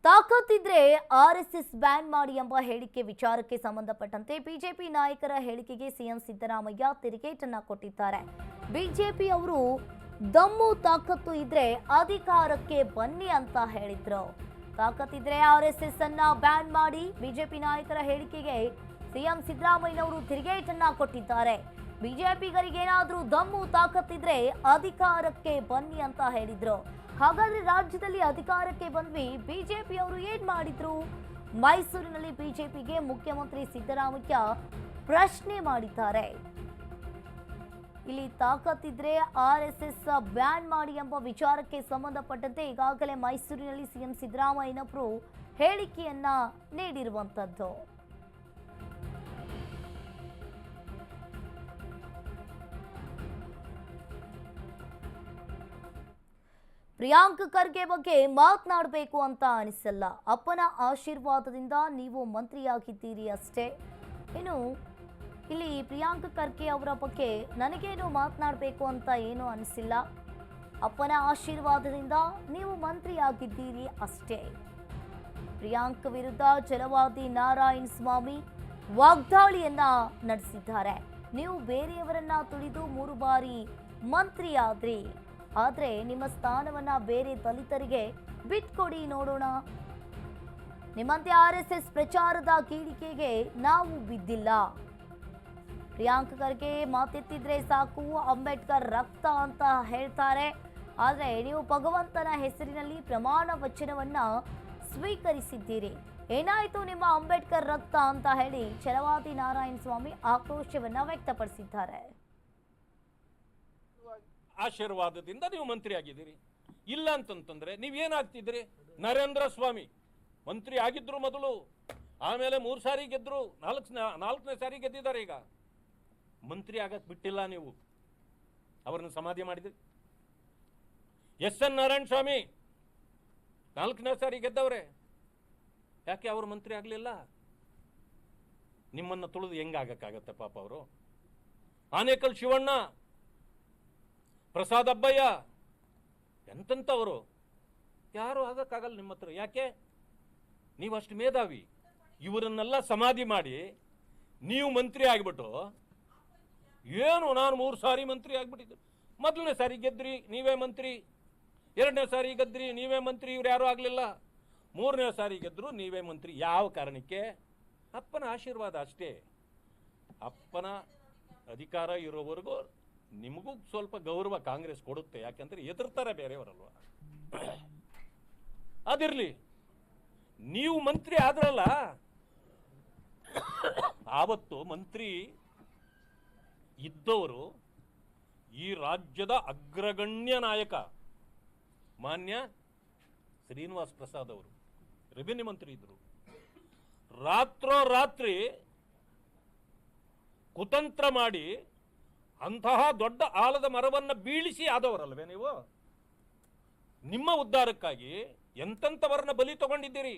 ತಾಕತ್ತಿದ್ರೆ RSS ban ಮಾಡಿ ಎಂಬ ಹೇಳಿಕೆ ವಿಚಾರಕ್ಕೆ ಸಂಬಂಧಪಟ್ಟಂತೆ ಬಿಜೆಪಿ ನಾಯಕರ ಹೇಳಿಕೆಗೆ ಸಿಎಂ ಸಿದ್ದರಾಮಯ್ಯ ತಿರುಗೇಟನ್ನ ಕೊಟ್ಟಿದ್ದಾರೆ. ಬಿಜೆಪಿ ಅವರು ದಮ್ಮು ತಾಕತ್ತು ಇದ್ರೆ ಅಧಿಕಾರಕ್ಕೆ ಬನ್ನಿ ಅಂತ ಹೇಳಿದ್ರು. ತಾಕತ್ತಿದ್ರೆ ಆರ್ಎಸ್ಎಸ್ ಅನ್ನ ಬ್ಯಾನ್ ಮಾಡಿ ಬಿಜೆಪಿ ನಾಯಕರ ಹೇಳಿಕೆಗೆ ಸಿಎಂ ಸಿದ್ದರಾಮಯ್ಯನವರು ತಿರುಗೇಟನ್ನ ಕೊಟ್ಟಿದ್ದಾರೆ. ಬಿಜೆಪಿಗರಿಗೇನಾದ್ರೂ ದಮ್ಮು ತಾಕತ್ತಿದ್ರೆ ಅಧಿಕಾರಕ್ಕೆ ಬನ್ನಿ ಅಂತ ಹೇಳಿದ್ರು. ಹಾಗಾದ್ರೆ ರಾಜ್ಯದಲ್ಲಿ ಅಧಿಕಾರಕ್ಕೆ ಬಂದ್ವಿ, ಬಿಜೆಪಿಯವರು ಏನ್ ಮಾಡಿದ್ರು? ಮೈಸೂರಿನಲ್ಲಿ ಬಿಜೆಪಿಗೆ ಮುಖ್ಯಮಂತ್ರಿ ಸಿದ್ದರಾಮಯ್ಯ ಪ್ರಶ್ನೆ ಮಾಡಿದ್ದಾರೆ. ಇಲ್ಲಿ ತಾಕತ್ತಿದ್ರೆ ಆರ್ಎಸ್ಎಸ್ ಬ್ಯಾನ್ ಮಾಡಿ ಎಂಬ ವಿಚಾರಕ್ಕೆ ಸಂಬಂಧಪಟ್ಟಂತೆ ಈಗಾಗಲೇ ಮೈಸೂರಿನಲ್ಲಿ ಸಿಎಂ ಸಿದ್ದರಾಮಯ್ಯನವರು ಹೇಳಿಕೆಯನ್ನ ನೀಡಿರುವಂತದ್ದು. ಪ್ರಿಯಾಂಕ್ ಖರ್ಗೆ ಬಗ್ಗೆ ಮಾತನಾಡಬೇಕು ಅಂತ ಅನಿಸಲ್ಲ. ಅಪ್ಪನ ಆಶೀರ್ವಾದದಿಂದ ನೀವು ಮಂತ್ರಿಯಾಗಿದ್ದೀರಿ ಅಷ್ಟೇ. ಇನ್ನು ಇಲ್ಲಿ ಪ್ರಿಯಾಂಕ್ ಖರ್ಗೆ ಅವರ ಬಗ್ಗೆ ನನಗೇನು ಮಾತನಾಡಬೇಕು ಅಂತ ಏನೂ ಅನಿಸಿಲ್ಲ. ಅಪ್ಪನ ಆಶೀರ್ವಾದದಿಂದ ನೀವು ಮಂತ್ರಿಯಾಗಿದ್ದೀರಿ ಅಷ್ಟೇ. ಪ್ರಿಯಾಂಕ್ ವಿರುದ್ಧ ಛಲವಾದಿ ನಾರಾಯಣ ಸ್ವಾಮಿ ವಾಗ್ದಾಳಿಯನ್ನ ನಡೆಸಿದ್ದಾರೆ. ನೀವು ಬೇರೆಯವರನ್ನ ತುಳಿದು 3 ಬಾರಿ ಮಂತ್ರಿಯಾದ್ರಿ, ಆದ್ರೆ ನಿಮ್ಮ ಸ್ಥಾನವನ್ನ ಬೇರೆ ದಲಿತರಿಗೆ ಬಿಟ್ಕೊಡಿ ನೋಡೋಣ. ನಿಮ್ಮಂತೆ ಆರ್ಎಸ್ಎಸ್ ಪ್ರಚಾರದ ಕೀಳಿಕೆಗೆ ನಾವು ಬಿದ್ದಿಲ್ಲ. ಪ್ರಿಯಾಂಕ್ ಖರ್ಗೆ ಮಾತೆತ್ತಿದ್ರೆ ಸಾಕು ಅಂಬೇಡ್ಕರ್ ರಕ್ತ ಅಂತ ಹೇಳ್ತಾರೆ. ಆದ್ರೆ ನೀವು ಭಗವಂತನ ಹೆಸರಿನಲ್ಲಿ ಪ್ರಮಾಣ ವಚನವನ್ನ ಸ್ವೀಕರಿಸಿದ್ದೀರಿ. ಏನಾಯ್ತು ನಿಮ್ಮ ಅಂಬೇಡ್ಕರ್ ರಕ್ತ ಅಂತ ಹೇಳಿ ಛಲವಾದಿ ನಾರಾಯಣ ಸ್ವಾಮಿ ಆಕ್ರೋಶವನ್ನ ವ್ಯಕ್ತಪಡಿಸಿದ್ದಾರೆ. ಆಶೀರ್ವಾದದಿಂದ ನೀವು ಮಂತ್ರಿ ಆಗಿದ್ದೀರಿ. ಇಲ್ಲ ಅಂತಂತಂದ್ರೆ ನೀವೇನಾಗ್ತಿದ್ರಿ? ನರೇಂದ್ರ ಸ್ವಾಮಿ ಮಂತ್ರಿ ಆಗಿದ್ರು ಮೊದಲು, ಆಮೇಲೆ 3 ಸಾರಿ ಗೆದ್ರು, 4ನೇ ಸಾರಿ ಗೆದ್ದಿದ್ದಾರೆ. ಈಗ ಮಂತ್ರಿ ಆಗಕ್ ಬಿಟ್ಟಿಲ್ಲ ನೀವು, ಅವರನ್ನು ಸಮಾಧಿ ಮಾಡಿದ್ರಿ. ಎನ್ ನಾರಾಯಣ ಸ್ವಾಮಿ 4ನೇ ಸಾರಿ ಗೆದ್ದವ್ರೆ, ಯಾಕೆ ಅವರು ಮಂತ್ರಿ ಆಗ್ಲಿಲ್ಲ? ನಿಮ್ಮನ್ನ ತುಳಿದು ಹೆಂಗಾಗಕ್ಕಾಗತ್ತೆ ಪಾಪ ಅವರು. ಆನೇಕಲ್ ಶಿವಣ್ಣ, ಪ್ರಸಾದ್ ಅಬ್ಬಯ್ಯ, ಎಂತಂತವರು ಯಾರು ಆಗಕ್ಕಾಗಲ್ಲ ನಿಮ್ಮ ಹತ್ರ. ಯಾಕೆ? ನೀವು ಅಷ್ಟು ಮೇಧಾವಿ. ಇವರನ್ನೆಲ್ಲ ಸಮಾಧಿ ಮಾಡಿ ನೀವು ಮಂತ್ರಿ ಆಗಿಬಿಟ್ಟು ಏನು ನಾನು 3 ಸಾರಿ ಮಂತ್ರಿ ಆಗ್ಬಿಟ್ಟಿದ್ದೆ. 1ನೇ ಸಾರಿ ಗೆದ್ರಿ, ನೀವೇ ಮಂತ್ರಿ. 2ನೇ ಸಾರಿ ಗೆದ್ರಿ, ನೀವೇ ಮಂತ್ರಿ. ಇವ್ರು ಯಾರು ಆಗಲಿಲ್ಲ. 3ನೇ ಸಾರಿ ಗೆದ್ರು, ನೀವೇ ಮಂತ್ರಿ. ಯಾವ ಕಾರಣಕ್ಕೆ? ಅಪ್ಪನ ಆಶೀರ್ವಾದ ಅಷ್ಟೇ. ಅಪ್ಪನ ಅಧಿಕಾರ ಇರೋವರೆಗೂ ನಿಮಗೂ ಸ್ವಲ್ಪ ಗೌರವ ಕಾಂಗ್ರೆಸ್ ಕೊಡುತ್ತೆ. ಯಾಕಂದ್ರೆ ಎದುರ್ತಾರೆ ಬೇರೆಯವರಲ್ವ. ಅದಿರ್ಲಿ, ನೀವು ಮಂತ್ರಿ ಆದ್ರಲ್ಲ, ಆವತ್ತು ಮಂತ್ರಿ ಇದ್ದವರು ಈ ರಾಜ್ಯದ ಅಗ್ರಗಣ್ಯ ನಾಯಕ ಮಾನ್ಯ ಶ್ರೀನಿವಾಸ್ ಪ್ರಸಾದ್ ಅವರು ರೆವಿನ್ಯೂ ಮಂತ್ರಿ ಇದ್ರು. ರಾತ್ರೋರಾತ್ರಿ ಕುತಂತ್ರ ಮಾಡಿ ಅಂತಹ ದೊಡ್ಡ ಆಲದ ಮರವನ್ನ ಬೀಳಿಸಿ ಆದವರಲ್ವೇ ನೀವು? ನಿಮ್ಮ ಉದ್ಧಾರಕ್ಕಾಗಿ ಎಂತೆಂಥವರನ್ನ ಬಲಿ ತಗೊಂಡಿದ್ದೀರಿ.